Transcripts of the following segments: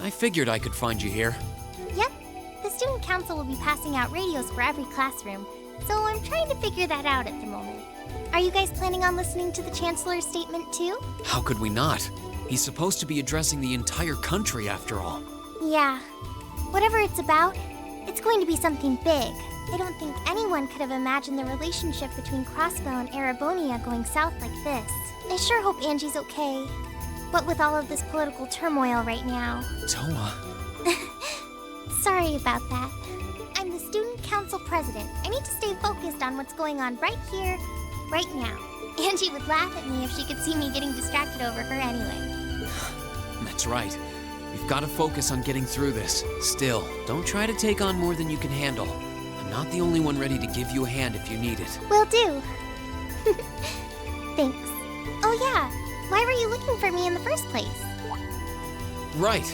I figured I could find you here. Yep. The student council will be passing out radios for every classroom, so I'm trying to figure that out at the moment. Are you guys planning on listening to the Chancellor's statement too? How could we not? He's supposed to be addressing the entire country after all. Yeah. Whatever it's about, it's going to be something big. I don't think anyone could have imagined the relationship between Crossbell and Erebonia going south like this. I sure hope Angie's okay. What with all of this political turmoil right now. Toa. Sorry about that. I'm the student council president. I need to stay focused on what's going on right here, right now. Angie would laugh at me if she could see me getting distracted over her anyway. That's right. You've got to focus on getting through this. Still, don't try to take on more than you can handle. I'm not the only one ready to give you a hand if you need it. Will do. Thanks. Oh yeah, why were you looking for me in the first place? Right.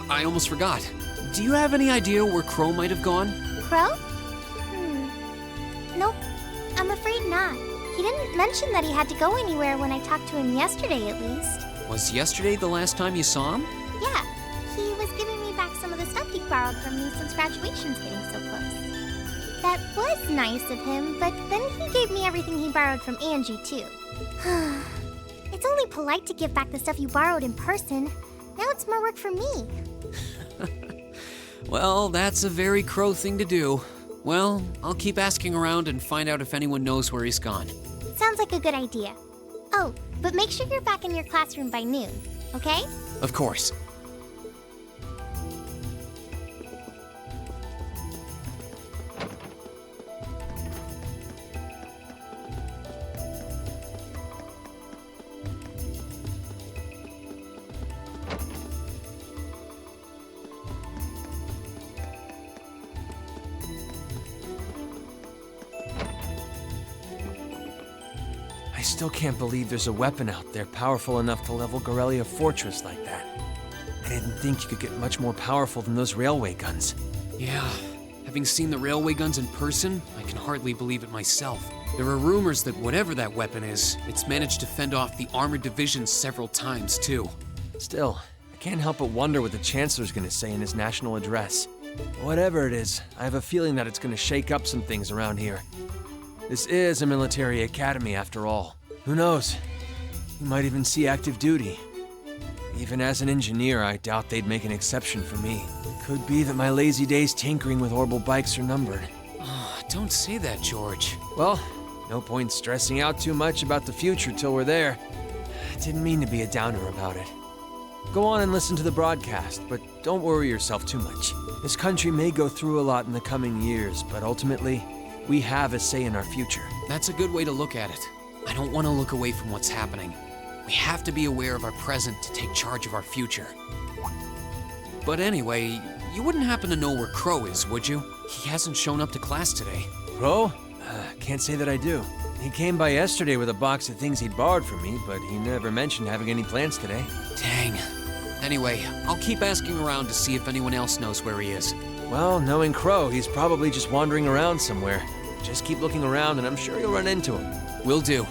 I almost forgot. Do you have any idea where Crow might have gone? Crow? Nope, I'm afraid not. He didn't mention that he had to go anywhere when I talked to him yesterday, at least. Was yesterday the last time you saw him? Yeah, he was giving me back some of the stuff he borrowed from me since graduation's getting so close. That was nice of him, but then he gave me everything he borrowed from Angie, too. It's only polite to give back the stuff you borrowed in person. Now it's more work for me. Well, that's a very Crow thing to do. Well, I'll keep asking around and find out if anyone knows where he's gone. Sounds like a good idea. Oh, but make sure you're back in your classroom by noon, okay? Of course. I still can't believe there's a weapon out there powerful enough to level Gorelia Fortress like that. I didn't think you could get much more powerful than those railway guns. Yeah, having seen the railway guns in person, I can hardly believe it myself. There are rumors that whatever that weapon is, it's managed to fend off the armored divisions several times, too. Still, I can't help but wonder what the Chancellor's gonna say in his national address. Whatever it is, I have a feeling that it's gonna shake up some things around here. This is a military academy after all. Who knows? You might even see active duty. Even as an engineer, I doubt they'd make an exception for me. Could be that my lazy days tinkering with orbital bikes are numbered. Oh, don't say that, George. Well, no point stressing out too much about the future till we're there. I didn't mean to be a downer about it. Go on and listen to the broadcast, but don't worry yourself too much. This country may go through a lot in the coming years, but ultimately, we have a say in our future. That's a good way to look at it. I don't want to look away from what's happening. We have to be aware of our present to take charge of our future. But anyway, you wouldn't happen to know where Crow is, would you? He hasn't shown up to class today. Crow? Can't say that I do. He came by yesterday with a box of things he'd borrowed from me, but he never mentioned having any plans today. Dang. Anyway, I'll keep asking around to see if anyone else knows where he is. Well, knowing Crow, he's probably just wandering around somewhere. Just keep looking around and I'm sure you'll run into him. Will do.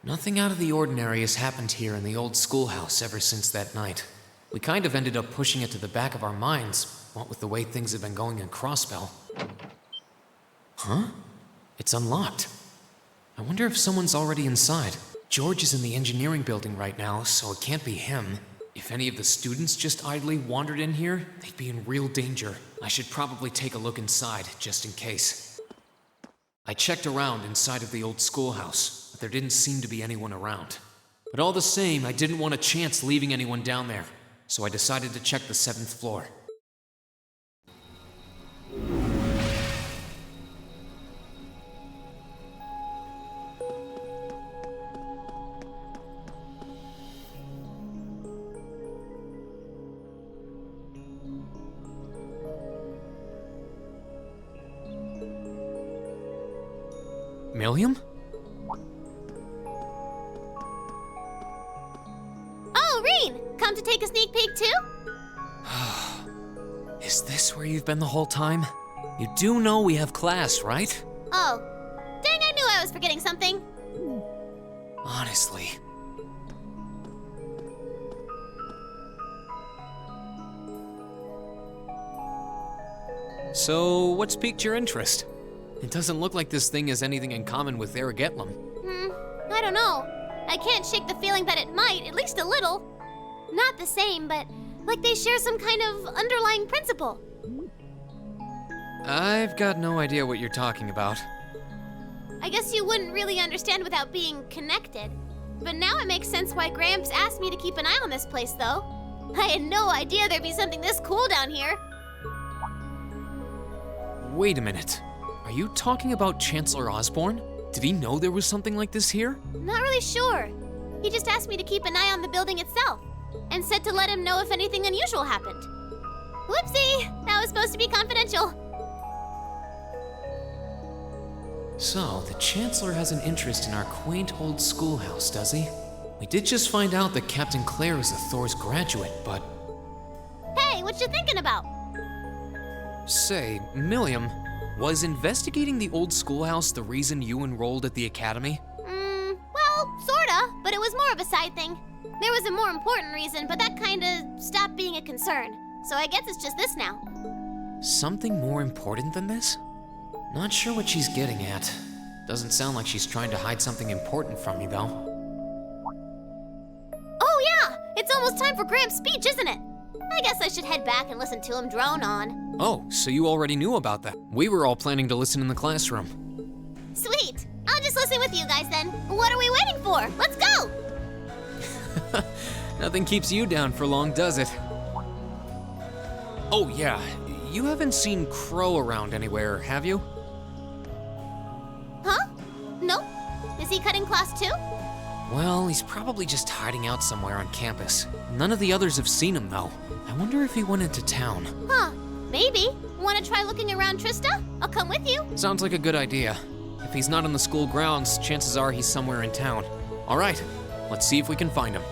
Nothing out of the ordinary has happened here in the old schoolhouse ever since that night. We kind of ended up pushing it to the back of our minds, what with the way things have been going in Crossbell. Huh? It's unlocked. I I wonder if someone's already inside. George is in the engineering building right now, so it can't be him. If any of the students just idly wandered in here, they'd be in real danger. I should probably take a look inside, just in case. I checked around inside of the old schoolhouse, but there didn't seem to be anyone around. But all the same, I didn't want a chance leaving anyone down there, so I decided to check the 7th floor. Milliam? Oh, Reen! Come to take a sneak peek too? Is this where you've been the whole time? You do know we have class, right? Oh. Dang, I knew I was forgetting something. Honestly. So, what's piqued your interest? It doesn't look like this thing has anything in common with Erigetlum. I don't know. I can't shake the feeling that it might, at least a little. Not the same, but like they share some kind of underlying principle. I've got no idea what you're talking about. I guess you wouldn't really understand without being connected. But now it makes sense why Gramps asked me to keep an eye on this place, though. I had no idea there'd be something this cool down here. Wait a minute. Are you talking about Chancellor Osborne? Did he know there was something like this here? Not really sure. He just asked me to keep an eye on the building itself, and said to let him know if anything unusual happened. Whoopsie! That was supposed to be confidential. So, the Chancellor has an interest in our quaint old schoolhouse, does he? We did just find out that Captain Claire is a Thor's graduate, but... Hey, what you thinking about? Say, Milliam, was investigating the old schoolhouse the reason you enrolled at the academy? Well, sorta, but it was more of a side thing. There was a more important reason, but that kinda stopped being a concern. So I guess it's just this now. Something more important than this? Not sure what she's getting at. Doesn't sound like she's trying to hide something important from me, though. Oh yeah, it's almost time for Gramps' speech, isn't it? I guess I should head back and listen to him drone on. Oh, so you already knew about that. We were all planning to listen in the classroom. Sweet. I'll just listen with you guys then. What are we waiting for? Let's go! Nothing keeps you down for long, does it? Oh yeah, you haven't seen Crow around anywhere, have you? Huh? Nope. Is he cutting class too? Well, he's probably just hiding out somewhere on campus. None of the others have seen him, though. I wonder if he went into town. Huh. Maybe. Want to try looking around, Trista? I'll come with you. Sounds like a good idea. If he's not on the school grounds, chances are he's somewhere in town. All right, let's see if we can find him.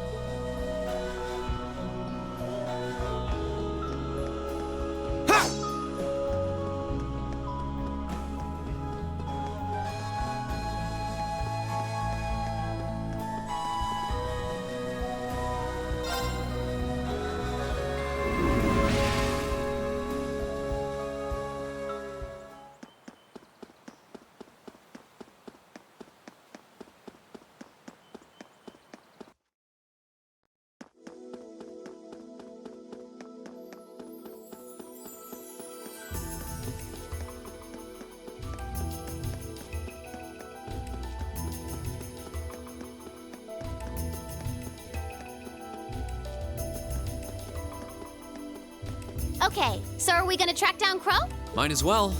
Okay, so are we gonna track down Crow? Might as well.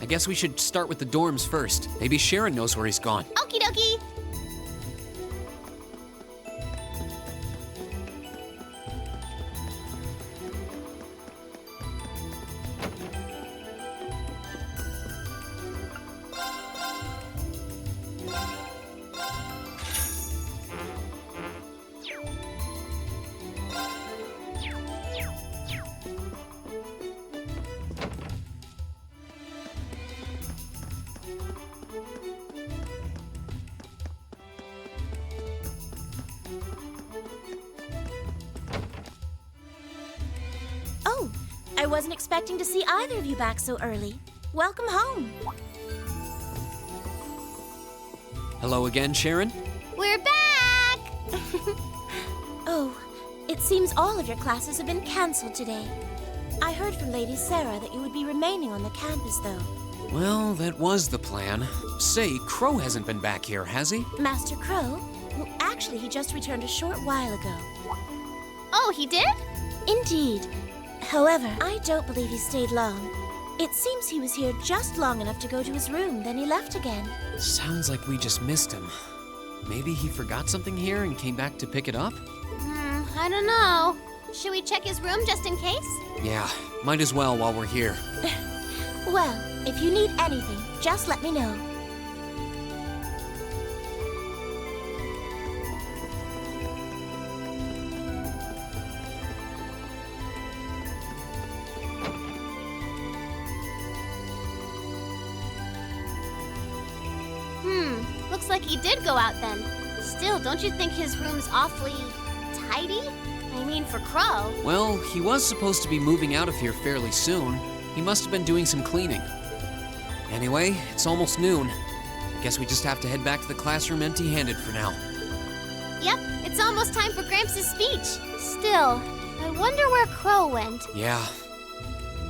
I guess we should start with the dorms first. Maybe Sharon knows where he's gone. Okie dokie. Oh, I wasn't expecting to see either of you back so early. Welcome home. Hello again, Sharon. We're back! Oh, it seems all of your classes have been canceled today. I heard from Lady Sarah that you would be remaining on the campus, though. Well, that was the plan. Say, Crow hasn't been back here, has he? Master Crow? Well, actually, he just returned a short while ago. Oh, he did? Indeed. However, I don't believe he stayed long. It seems he was here just long enough to go to his room, then he left again. Sounds like we just missed him. Maybe he forgot something here and came back to pick it up? I don't know. Should we check his room just in case? Yeah, might as well while we're here. Well, if you need anything, just let me know. Looks like he did go out then. Still, don't you think his room's awfully tidy? I mean, for Crow. Well, he was supposed to be moving out of here fairly soon. He must have been doing some cleaning. Anyway, it's almost noon. Guess we just have to head back to the classroom empty-handed for now. Yep, it's almost time for Gramps' speech. Still, I wonder where Crow went. Yeah.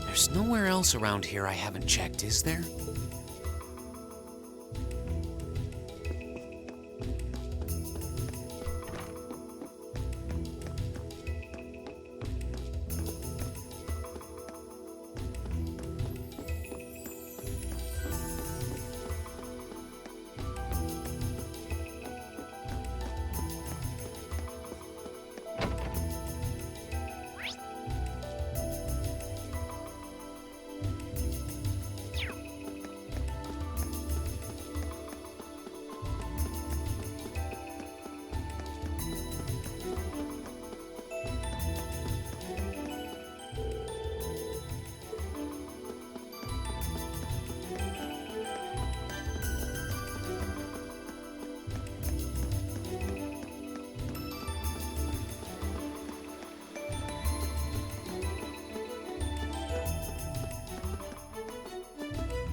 There's nowhere else around here I haven't checked, is there?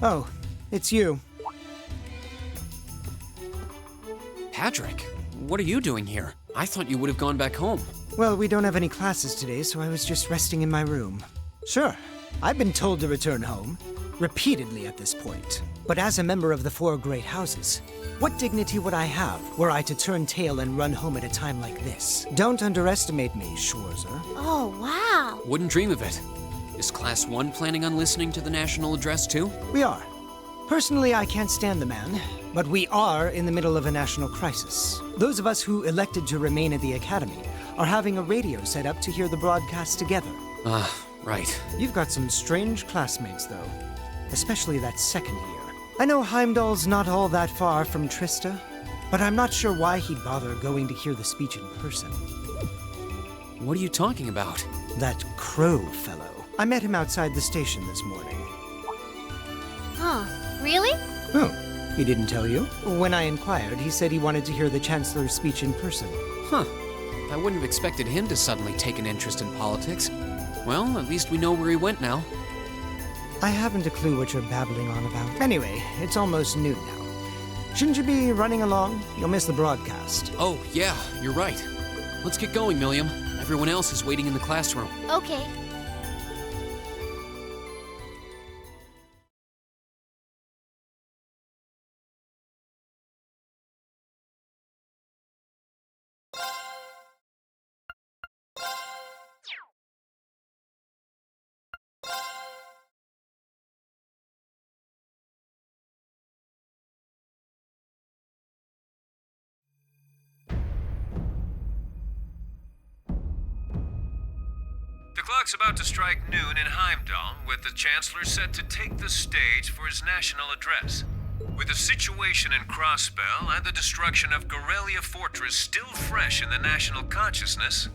Oh, it's you. Patrick, what are you doing here? I thought you would have gone back home. Well, we don't have any classes today, so I was just resting in my room. Sure, I've been told to return home, repeatedly at this point. But as a member of the Four Great Houses, what dignity would I have were I to turn tail and run home at a time like this? Don't underestimate me, Schwarzer. Oh, wow. Wouldn't dream of it. Is Class 1 planning on listening to the national address too? We are. Personally, I can't stand the man, but we are in the middle of a national crisis. Those of us who elected to remain at the Academy are having a radio set up to hear the broadcast together. Right. You've got some strange classmates, though. Especially that second year. I know Heimdall's not all that far from Trista, but I'm not sure why he'd bother going to hear the speech in person. What are you talking about? That Crow fellow. I met him outside the station this morning. Huh, really? Oh, he didn't tell you? When I inquired, he said he wanted to hear the Chancellor's speech in person. Huh. I wouldn't have expected him to suddenly take an interest in politics. Well, at least we know where he went now. I haven't a clue what you're babbling on about. Anyway, it's almost noon now. Shouldn't you be running along? You'll miss the broadcast. Oh, yeah, you're right. Let's get going, Milliam. Everyone else is waiting in the classroom. Okay. The clock's about to strike noon in Heimdall, with the Chancellor set to take the stage for his national address. With the situation in Crossbell and the destruction of Gorelia Fortress still fresh in the national consciousness,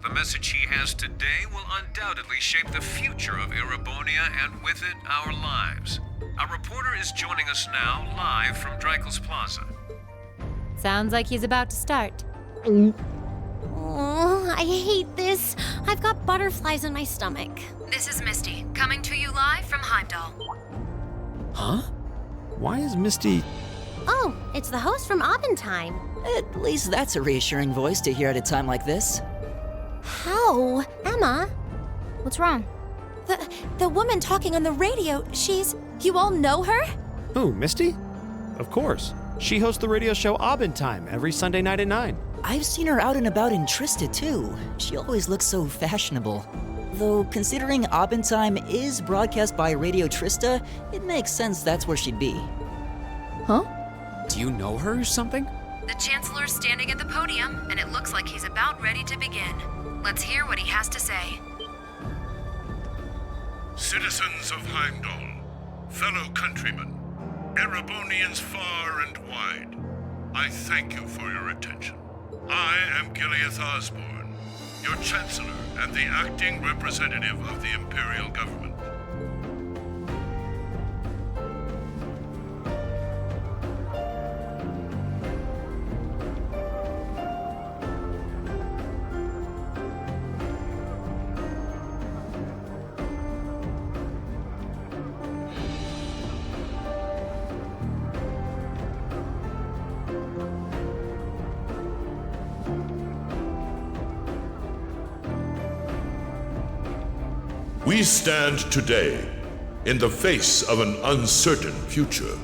the message he has today will undoubtedly shape the future of Erebonia and with it, our lives. Our reporter is joining us now live from Dreikel's Plaza. Sounds like he's about to start. Oh, I hate this. I've got butterflies in my stomach. This is Misty, coming to you live from Heimdall. Huh? Why is Misty... Oh, it's the host from Abendheim. At least that's a reassuring voice to hear at a time like this. How? Emma? What's wrong? The woman talking on the radio, you all know her? Who, Misty? Of course. She hosts the radio show Abendheim every Sunday night at 9. I've seen her out and about in Trista, too. She always looks so fashionable. Though, considering Abendheim is broadcast by Radio Trista, it makes sense that's where she'd be. Huh? Do you know her or something? The Chancellor's standing at the podium, and it looks like he's about ready to begin. Let's hear what he has to say. Citizens of Heimdall, fellow countrymen, Erebonians far and wide, I thank you for your attention. I am Gileath Osborne, your Chancellor and the acting representative of the Imperial Government. We stand today in the face of an uncertain future.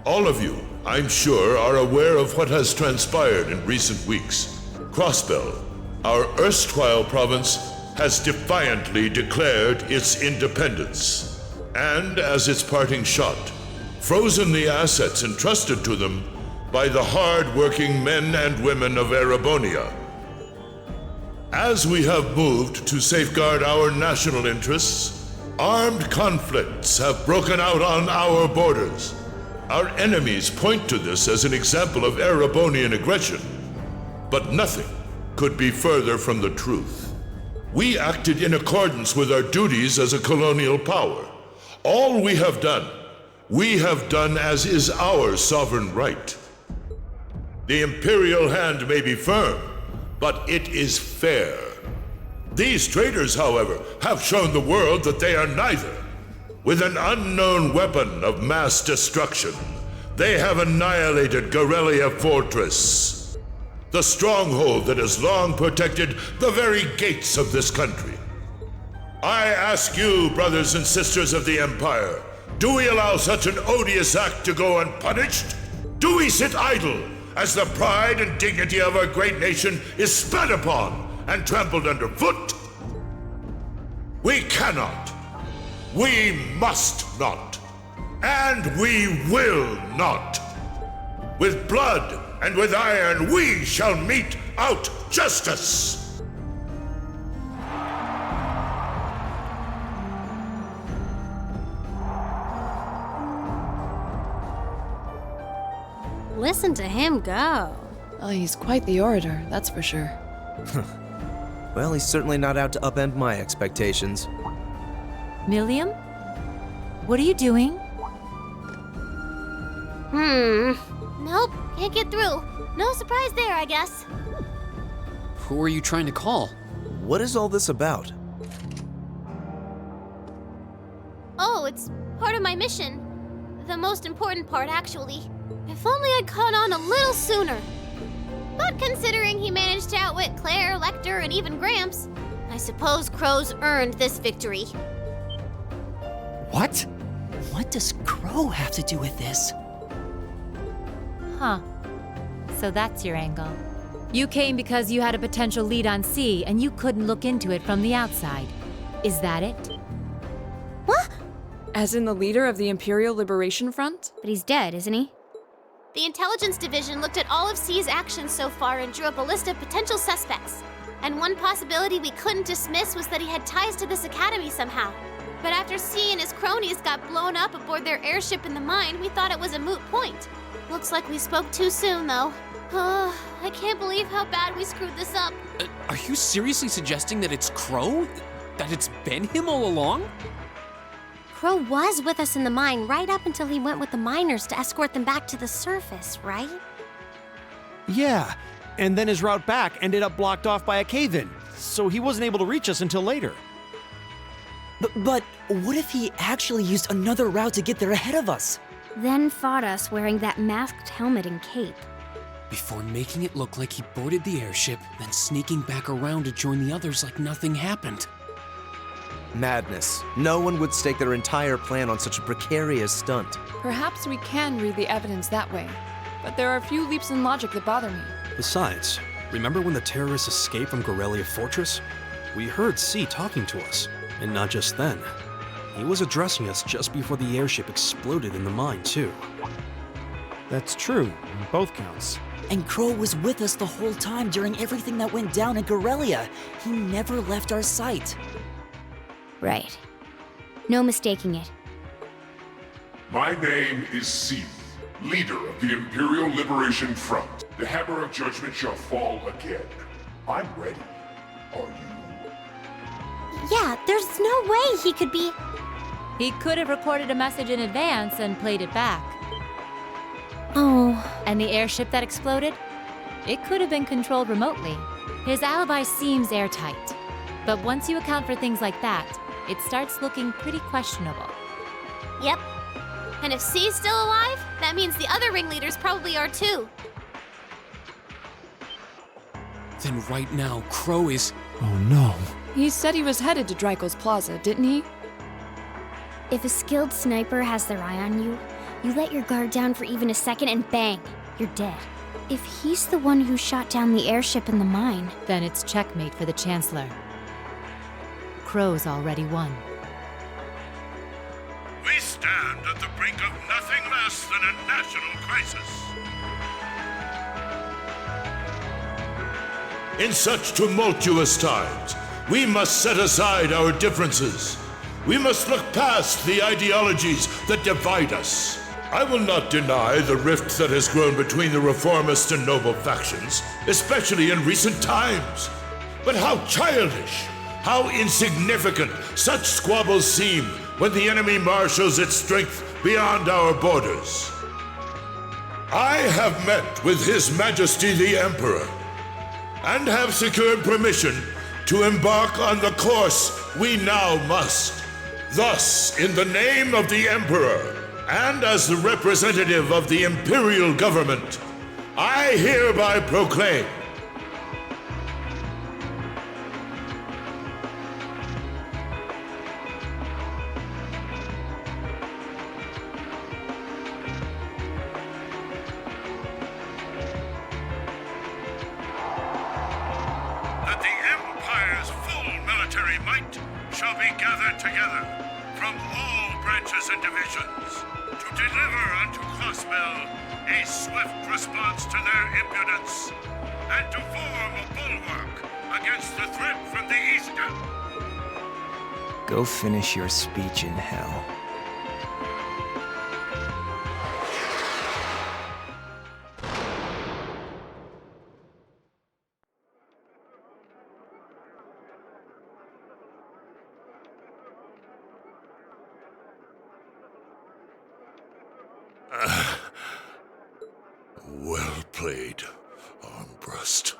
All of you, I'm sure, are aware of what has transpired in recent weeks. Crossbell, our erstwhile province, has defiantly declared its independence, and as its parting shot, frozen the assets entrusted to them by the hard-working men and women of Erebonia. As we have moved to safeguard our national interests, armed conflicts have broken out on our borders. Our enemies point to this as an example of Erebonian aggression, but nothing could be further from the truth. We acted in accordance with our duties as a colonial power. All we have done as is our sovereign right. The imperial hand may be firm, but it is fair. These traitors, however, have shown the world that they are neither. With an unknown weapon of mass destruction, they have annihilated Gorelia Fortress, the stronghold that has long protected the very gates of this country. I ask you, brothers and sisters of the Empire, do we allow such an odious act to go unpunished? Do we sit idle as the pride and dignity of our great nation is spat upon and trampled underfoot? We cannot, we must not, and we will not. With blood and with iron we shall mete out justice. Listen to him go. Oh, he's quite the orator, that's for sure. Well, he's certainly not out to upend my expectations. Milliam? What are you doing? Nope, can't get through. No surprise there, I guess. Who are you trying to call? What is all this about? Oh, it's part of my mission. The most important part, actually. If only I'd caught on a little sooner. But considering he managed to outwit Claire, Lecter, and even Gramps, I suppose Crow's earned this victory. What? What does Crow have to do with this? Huh. So that's your angle. You came because you had a potential lead on C and you couldn't look into it from the outside. Is that it? What? As in the leader of the Imperial Liberation Front? But he's dead, isn't he? The Intelligence Division looked at all of C's actions so far and drew up a list of potential suspects. And one possibility we couldn't dismiss was that he had ties to this academy somehow. But after C and his cronies got blown up aboard their airship in the mine, we thought it was a moot point. Looks like we spoke too soon, though. I can't believe how bad we screwed this up. Are you seriously suggesting that it's Crow? That it's been him all along? Crow was with us in the mine right up until he went with the miners to escort them back to the surface, right? Yeah, and then his route back ended up blocked off by a cave-in, so he wasn't able to reach us until later. But what if he actually used another route to get there ahead of us? then fought us wearing that masked helmet and cape. Before making it look like he boarded the airship, then sneaking back around to join the others like nothing happened. Madness. No one would stake their entire plan on such a precarious stunt. Perhaps we can read the evidence that way, but there are a few leaps in logic that bother me. Besides, remember when the terrorists escaped from Gorelia Fortress? We heard C talking to us, and not just then. He was addressing us just before the airship exploded in the mine, too. That's true, on both counts. And Crow was with us the whole time during everything that went down in Gorelia. He never left our sight. Right. No mistaking it. My name is C, leader of the Imperial Liberation Front. The hammer of judgment shall fall again. I'm ready. Are you? Yeah, there's no way he could be... He could have recorded a message in advance and played it back. Oh. And the airship that exploded? It could have been controlled remotely. His alibi seems airtight. But once you account for things like that, it starts looking pretty questionable. Yep. And if C's still alive, that means the other ringleaders probably are too. Then right now, Crow is... Oh no. He said he was headed to Dreikel's Plaza, didn't he? If a skilled sniper has their eye on you, you let your guard down for even a second and bang, you're dead. If he's the one who shot down the airship in the mine, then it's checkmate for the Chancellor. Crow's already won. We stand at the brink of nothing less than a national crisis. In such tumultuous times, we must set aside our differences. We must look past the ideologies that divide us. I will not deny the rift that has grown between the reformist and noble factions, especially in recent times. But how childish, how insignificant such squabbles seem when the enemy marshals its strength beyond our borders. I have met with His Majesty the Emperor, and have secured permission to embark on the course we now must. Thus, in the name of the Emperor, and as the representative of the Imperial Government, I hereby proclaim that the Empire's full military might shall be gathered together from all branches and divisions to deliver unto Crossbell a swift response to their impudence and to form a bulwark against the threat from the eastern. Go finish your speech in hell. Well played, Armbrust.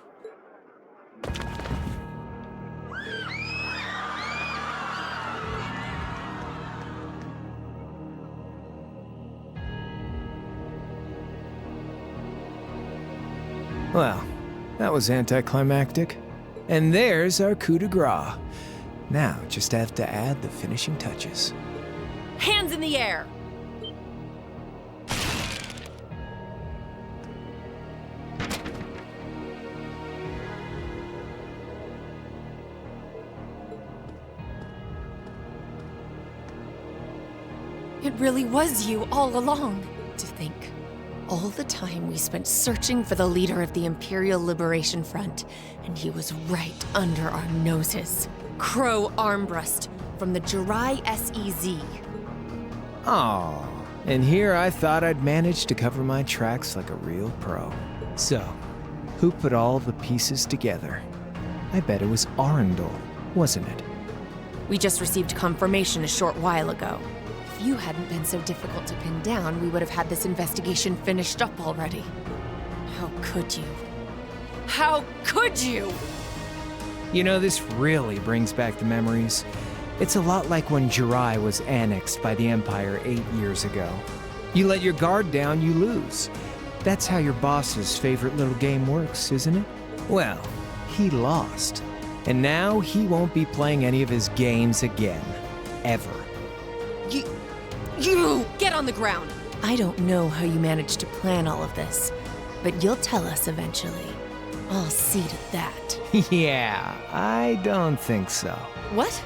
Well, that was anticlimactic. And there's our coup de grace. Now, just have to add the finishing touches. Hands in the air! It really was you all along. To think, all the time we spent searching for the leader of the Imperial Liberation Front, and he was right under our noses. Crow Armbrust from the Jirai SEZ. Aw, and here I thought I'd managed to cover my tracks like a real pro. So, who put all the pieces together? I bet it was Arundel, wasn't it? We just received confirmation a short while ago. If you hadn't been so difficult to pin down, we would have had this investigation finished up already. How could you? How could you? You know, this really brings back the memories. It's a lot like when Jirai was annexed by the Empire 8 years ago. You let your guard down, you lose. That's how your boss's favorite little game works, isn't it? Well, he lost. And now he won't be playing any of his games again. Ever. You! Get on the ground! I don't know how you managed to plan all of this, but you'll tell us eventually. I'll see to that. Yeah, I don't think so. What?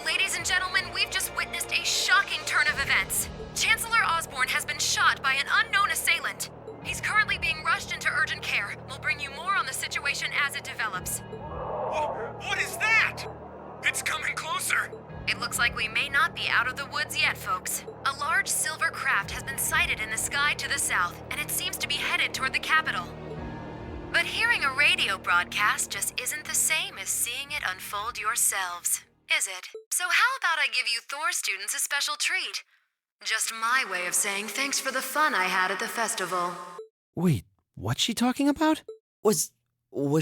Ladies and gentlemen, we've just witnessed a shocking turn of events. Chancellor Osborne has been shot by an unknown assailant. He's currently being rushed into urgent care. We'll bring you more on the situation as it develops. What is that? It's coming closer. It looks like we may not be out of the woods yet, folks. A large silver craft has been sighted in the sky to the south, and it seems to be headed toward the capital. But hearing a radio broadcast just isn't the same as seeing it unfold yourselves, is it? So how about I give you Thor students a special treat? Just my way of saying thanks for the fun I had at the festival. Wait, what's she talking about? Was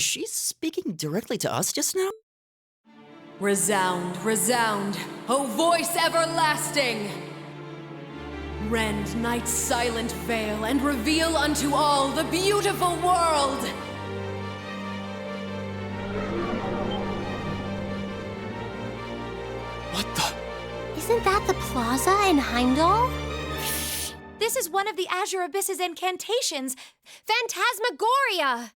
she speaking directly to us just now? Resound, resound, O voice everlasting! Rend night's silent veil and reveal unto all the beautiful world! What the? Isn't that the plaza in Heimdall? This is one of the Azure Abyss's incantations, Phantasmagoria!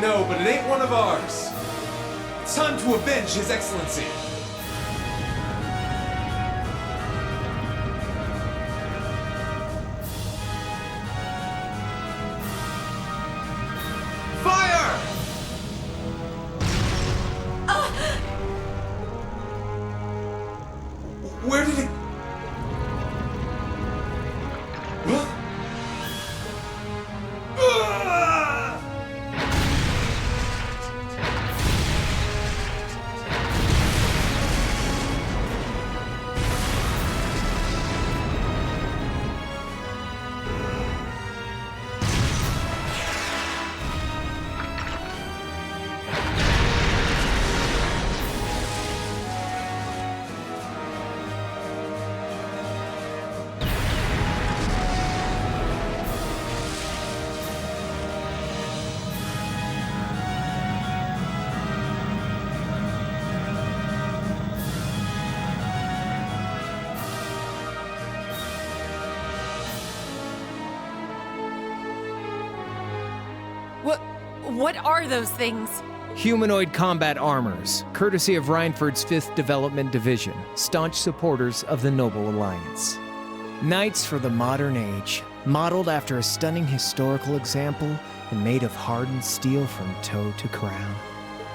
No, but it ain't one of ours. It's time to avenge His Excellency. Fire! Where did it... Huh? What are those things? Humanoid combat armors, courtesy of Reinford's 5th Development Division, staunch supporters of the Noble Alliance. Knights for the modern age, modeled after a stunning historical example and made of hardened steel from toe to crown.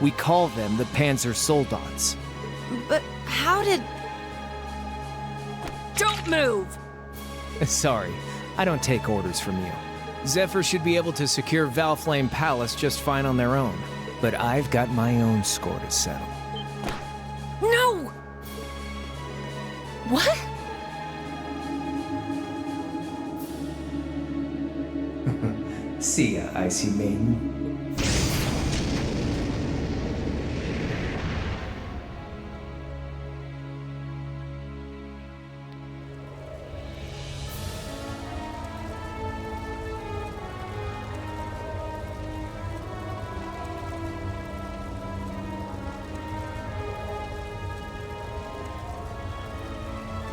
We call them the Panzer Soldats. But how did... Don't move! Sorry, I don't take orders from you. Zephyr should be able to secure Valflame Palace just fine on their own, but I've got my own score to settle. No! What? See ya, Icy Maiden.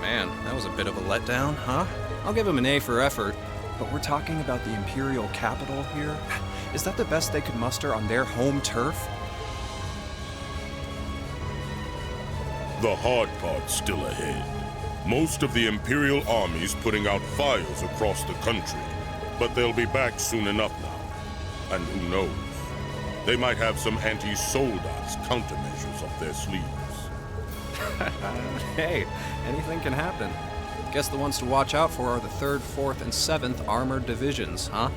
Man, that was a bit of a letdown, huh? I'll give him an A for effort. But we're talking about the Imperial capital here? Is that the best they could muster on their home turf? The hard part's still ahead. Most of the Imperial army's putting out fires across the country. But they'll be back soon enough now. And who knows? They might have some anti-Soldats countermeasures up their sleeves. Hey, anything can happen. Guess the ones to watch out for are the 3rd, 4th, and 7th Armored Divisions, huh?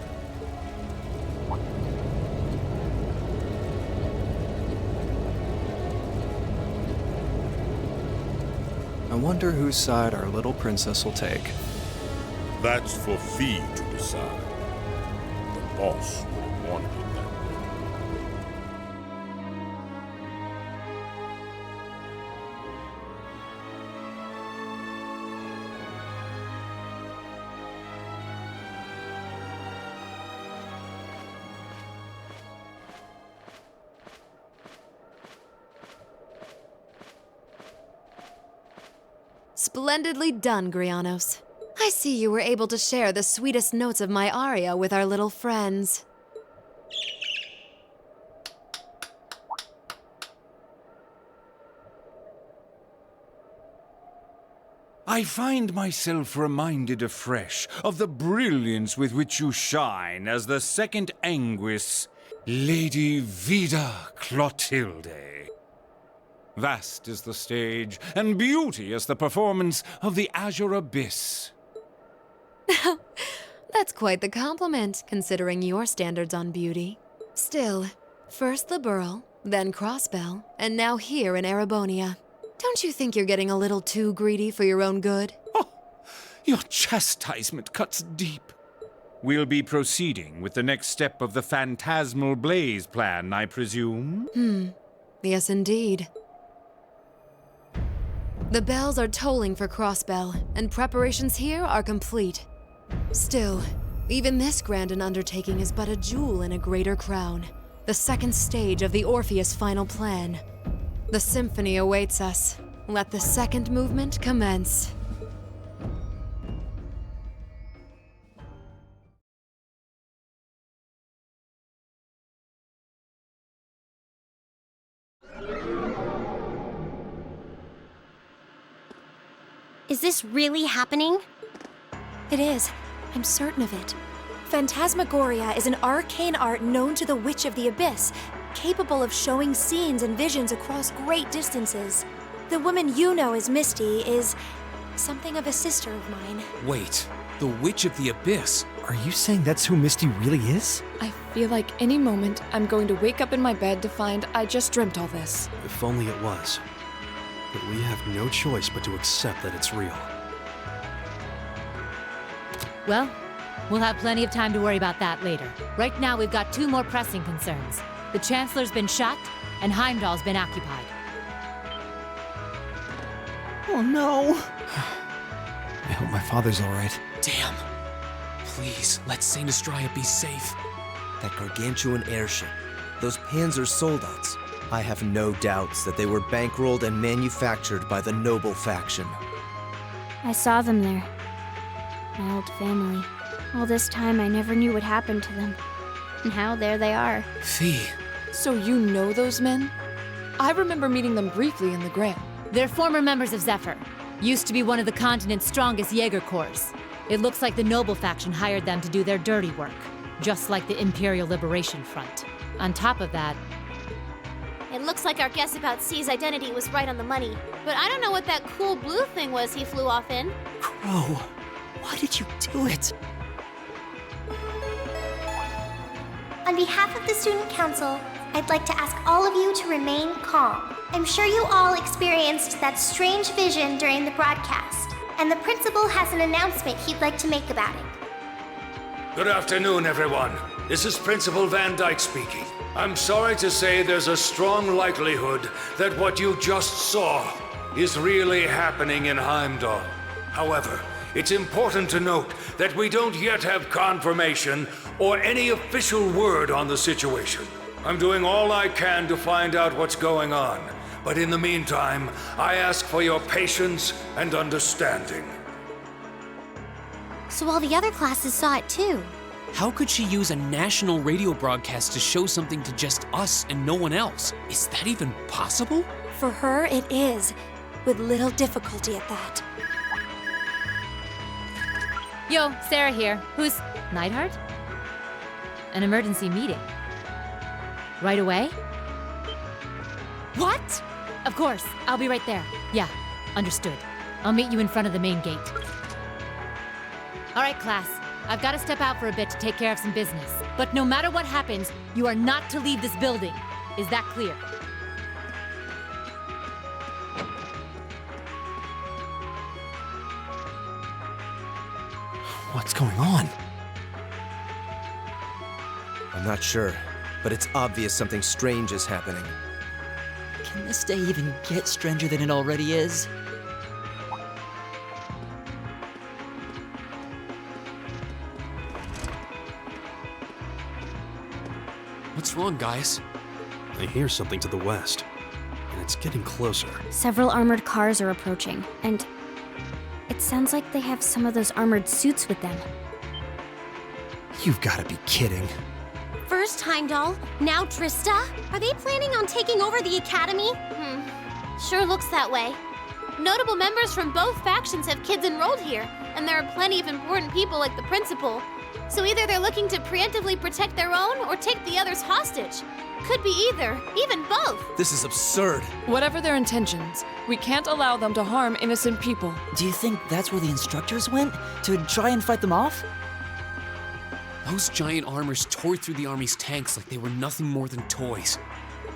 I wonder whose side our little princess will take. That's for Fee to decide. The boss would have wanted it that way. Splendidly done, Grianos. I see you were able to share the sweetest notes of my aria with our little friends. I find myself reminded afresh of the brilliance with which you shine as the second Anguis, Lady Vida Clotilde. Vast is the stage, and beauteous the performance of the Azure Abyss. That's quite the compliment, considering your standards on beauty. Still, first the Burl, then Crossbell, and now here in Erebonia. Don't you think you're getting a little too greedy for your own good? Your chastisement cuts deep. We'll be proceeding with the next step of the Phantasmal Blaze plan, I presume? Yes, indeed. The bells are tolling for Crossbell, and preparations here are complete. Still, even this grand an undertaking is but a jewel in a greater crown. The second stage of the Orpheus final plan. The symphony awaits us. Let the second movement commence. Is this really happening? It is. I'm certain of it. Phantasmagoria is an arcane art known to the Witch of the Abyss, capable of showing scenes and visions across great distances. The woman you know as Misty is something of a sister of mine. Wait, the Witch of the Abyss? Are you saying that's who Misty really is? I feel like any moment I'm going to wake up in my bed to find I just dreamt all this. If only it was. But we have no choice but to accept that it's real. Well, we'll have plenty of time to worry about that later. Right now, we've got 2 more pressing concerns. The Chancellor's been shot, and Heimdall's been occupied. Oh no! I hope my father's all right. Damn. Please, let Saint Estrella be safe. That gargantuan airship, those Panzer Soldats. I have no doubts that they were bankrolled and manufactured by the Noble faction. I saw them there. My old family. All this time, I never knew what happened to them. And now there they are. Fee. So you know those men? I remember meeting them briefly in the Grand. They're former members of Zephyr. Used to be one of the continent's strongest Jaeger Corps. It looks like the Noble faction hired them to do their dirty work, just like the Imperial Liberation Front. On top of that, It looks like our guess about C's identity was right on the money. But I don't know what that cool blue thing was he flew off in. Crow, why did you do it? On behalf of the Student Council, I'd like to ask all of you to remain calm. I'm sure you all experienced that strange vision during the broadcast, and the principal has an announcement he'd like to make about it. Good afternoon, everyone. This is Principal Van Dyke speaking. I'm sorry to say there's a strong likelihood that what you just saw is really happening in Heimdall. However, it's important to note that we don't yet have confirmation or any official word on the situation. I'm doing all I can to find out what's going on, but in the meantime, I ask for your patience and understanding. So all the other classes saw it too. How could she use a national radio broadcast to show something to just us and no one else? Is that even possible? For her, it is. With little difficulty at that. Yo, Sarah here. Who's Neidhart? An emergency meeting. Right away? What? Of course, I'll be right there. Yeah, understood. I'll meet you in front of the main gate. All right, class. I've got to step out for a bit to take care of some business. But no matter what happens, you are not to leave this building. Is that clear? What's going on? I'm not sure, but it's obvious something strange is happening. Can this day even get stranger than it already is? What's wrong, guys? I hear something to the west, and it's getting closer. Several armored cars are approaching, and it sounds like they have some of those armored suits with them. You've got to be kidding. First Heimdall, now Trista? Are they planning on taking over the academy? Sure looks that way. Notable members from both factions have kids enrolled here, and there are plenty of important people like the principal. So either they're looking to preemptively protect their own or take the others hostage. Could be either, even both. This is absurd. Whatever their intentions, we can't allow them to harm innocent people. Do you think that's where the instructors went? To try and fight them off? Those giant armors tore through the army's tanks like they were nothing more than toys.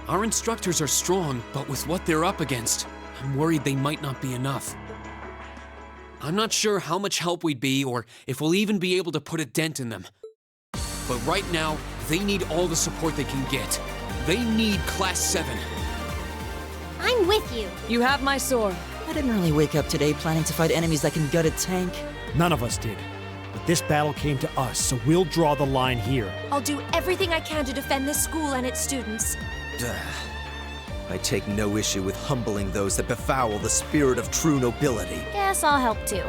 Our instructors are strong, but with what they're up against, I'm worried they might not be enough. I'm not sure how much help we'd be or if we'll even be able to put a dent in them. But right now, they need all the support they can get. They need Class 7. I'm with you. You have my sword. I didn't really wake up today planning to fight enemies that can gut a tank. None of us did. But this battle came to us, so we'll draw the line here. I'll do everything I can to defend this school and its students. I take no issue with humbling those that befoul the spirit of true nobility. Guess I'll help too.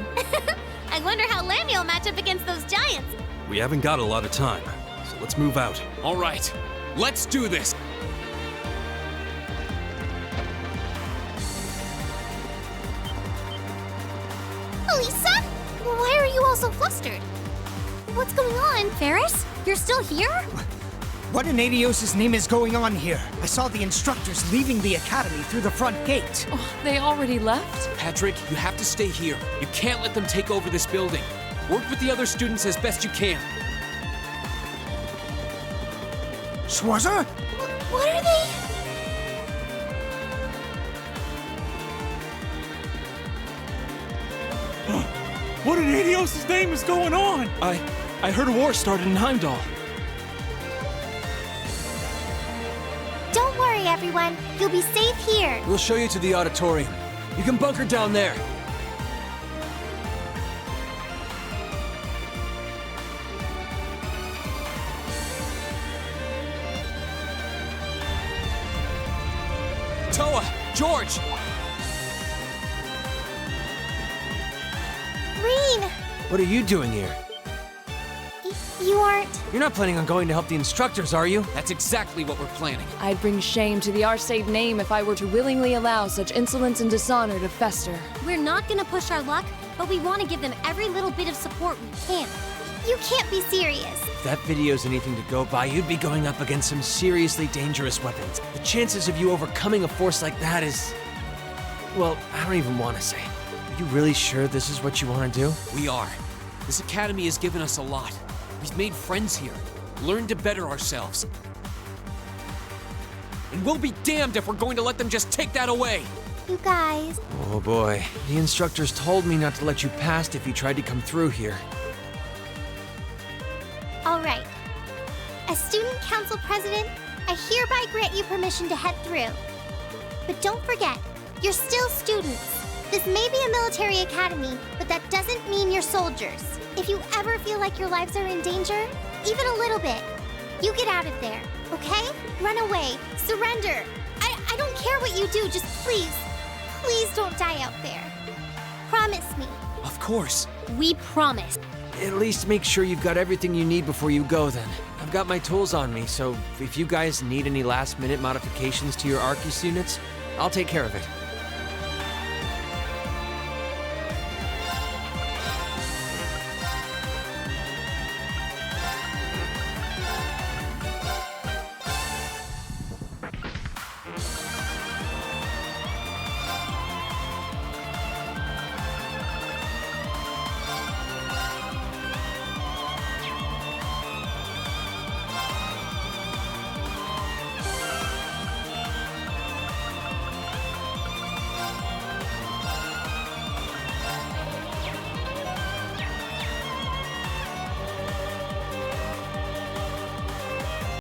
I wonder how Lammy will match up against those giants. We haven't got a lot of time, so let's move out. All right, let's do this. Elisa? Why are you all so flustered? What's going on? Ferris? You're still here? What in Adios' name is going on here? I saw the instructors leaving the academy through the front gate. Oh, they already left? Patrick, you have to stay here. You can't let them take over this building. Work with the other students as best you can. Schwarzer? What are they? What in Adios' name is going on? I heard a war started in Heimdall. Don't worry, everyone. You'll be safe here. We'll show you to the auditorium. You can bunker down there. Toa! George! Green! What are you doing here? You aren't? You're not planning on going to help the instructors, are you? That's exactly what we're planning. I'd bring shame to the Arcade name if I were to willingly allow such insolence and dishonor to fester. We're not gonna push our luck, but we want to give them every little bit of support we can. You can't be serious. If that video's anything to go by, you'd be going up against some seriously dangerous weapons. The chances of you overcoming a force like that is... well, I don't even want to say. Are you really sure this is what you want to do? We are. This academy has given us a lot. We've made friends here, learned to better ourselves. And we'll be damned if we're going to let them just take that away! You guys. Oh boy. The instructors told me not to let you past if you tried to come through here. All right. As student council president, I hereby grant you permission to head through. But don't forget, you're still students. This may be a military academy, but that doesn't mean you're soldiers. If you ever feel like your lives are in danger, even a little bit, you get out of there, okay? Run away, surrender. I don't care what you do, just please don't die out there. Promise me. Of course. We promise. At least make sure you've got everything you need before you go then. I've got my tools on me, so if you guys need any last-minute modifications to your Arcus units, I'll take care of it.